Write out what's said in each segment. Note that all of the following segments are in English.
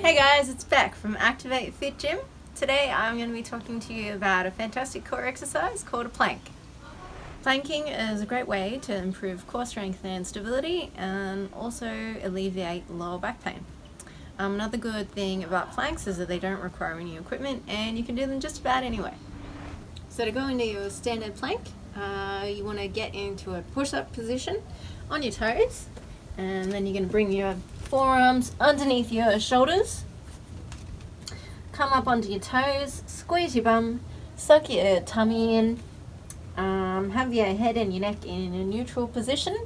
Hey guys, it's Beck from ActivateFit.Gym. Today I'm going to be talking to you about a fantastic core exercise called a plank. Planking is a great way to improve core strength and stability and also alleviate lower back pain. Another good thing about planks is that they don't require any equipment and you can do them just about anywhere. So to go into your standard plank, you want to get into a push-up position on your toes, and then you're going to bring your forearms underneath your shoulders, come up onto your toes, squeeze your bum, suck your tummy in, have your head and your neck in a neutral position,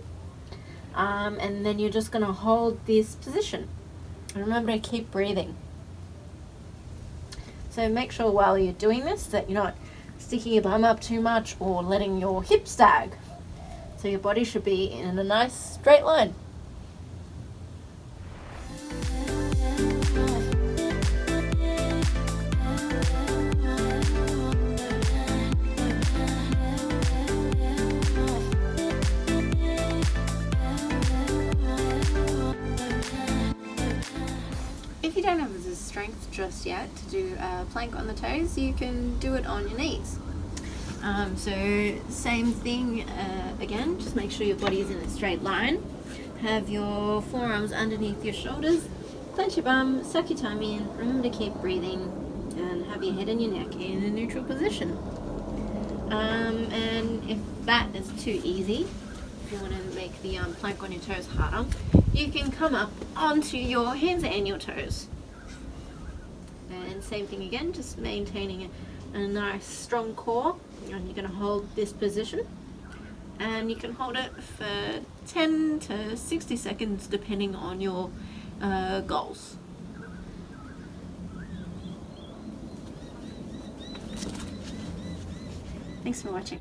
and then you're just going to hold this position. And remember to keep breathing. So make sure while you're doing this that you're not sticking your bum up too much or letting your hips sag. So your body should be in a nice straight line. If you don't have the strength just yet to do a plank on the toes, you can do it on your knees. So same thing again, just make sure your body is in a straight line. Have your forearms underneath your shoulders, clench your bum, suck your tummy in, remember to keep breathing, and have your head and your neck in a neutral position. And if that is too easy, if you want to make the plank on your toes harder, you can come up onto your hands and your toes. And same thing again, just maintaining a nice strong core. And you're going to hold this position, and you can hold it for 10 to 60 seconds depending on your goals. Thanks for watching.